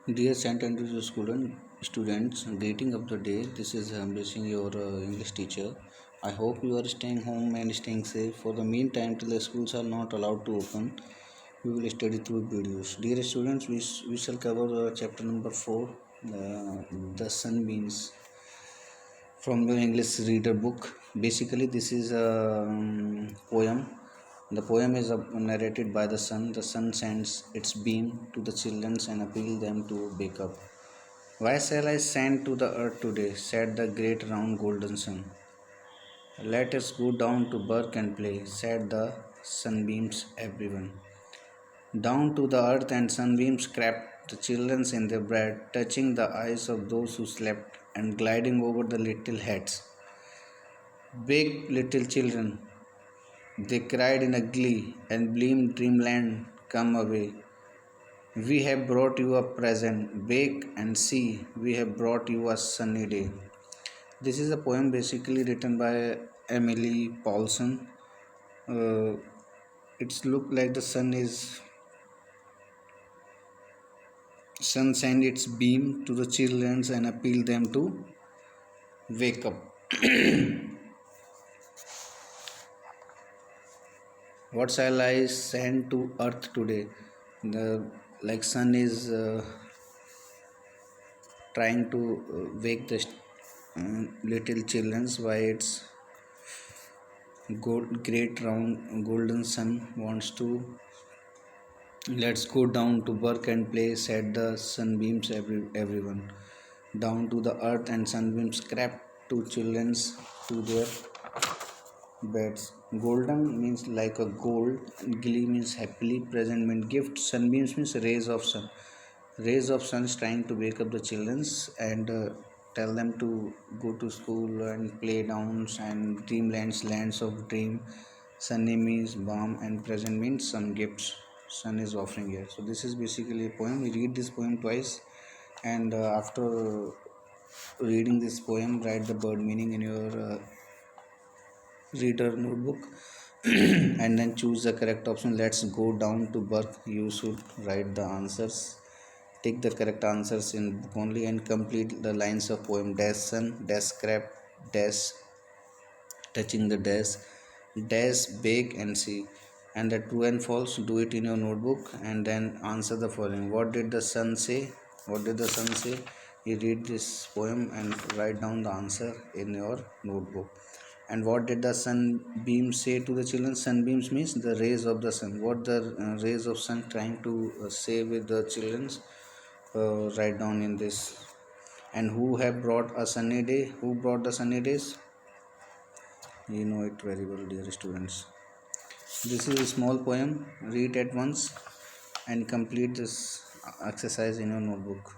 Dear St. Andrews students, greeting of the day. This is Blessing, your English teacher. I hope you are staying home and staying safe. For the meantime, till the schools are not allowed to open, we will study through videos. Dear students, we shall cover chapter number 4, the sunbeams, from your English reader book. Basically, this is a poem. The poem is narrated by the sun. The sun sends its beam to the children and appeal them to wake up. Why shall I send to the earth today? Said the great round golden sun. Let us go down to work and play, said the sunbeams everyone. Down to the earth and sunbeams crept the children in their bed, touching the eyes of those who slept and gliding over the little heads. Big little children, they cried in a glee, and bleamed dreamland, come away. We have brought you a present, bake and see, we have brought you a sunny day. This is a poem basically written by Emily Paulson. Uh, it's look like the sun send its beam to the children and appeal them to wake up. What shall I send to earth today? The like sun is trying to wake the little children's why its great round golden sun wants to let's go down to work and play, said the sunbeams everyone. Down to the earth and sunbeams crept to children's to their beds. Golden means like a gold, glee means happily, present means gift, sunbeams means rays of sun. Rays of sun is trying to wake up the childrens and tell them to go to school and play downs and dreamlands, lands of dream. Sunny means balm and present means some gifts sun is offering here. So this is basically a poem. We read this poem twice, and after reading this poem, write the word meaning in your reader notebook and then choose the correct option. Let's go down to birth. You should write the answers, take the correct answers in book only, and complete the lines of poem. Dash sun, dash scrap, dash touching the dash bake and see, and the true and false do it in your notebook and then answer the following. What did the sun say? What did the sun say? You read this poem and write down the answer in your notebook. And what did the sunbeam say to the children? Sunbeams means the rays of the sun. What the rays of sun trying to say with the children? Write down in this. And who have brought a sunny day? Who brought the sunny days? You know it very well, dear students. This is a small poem. Read at once and complete this exercise in your notebook.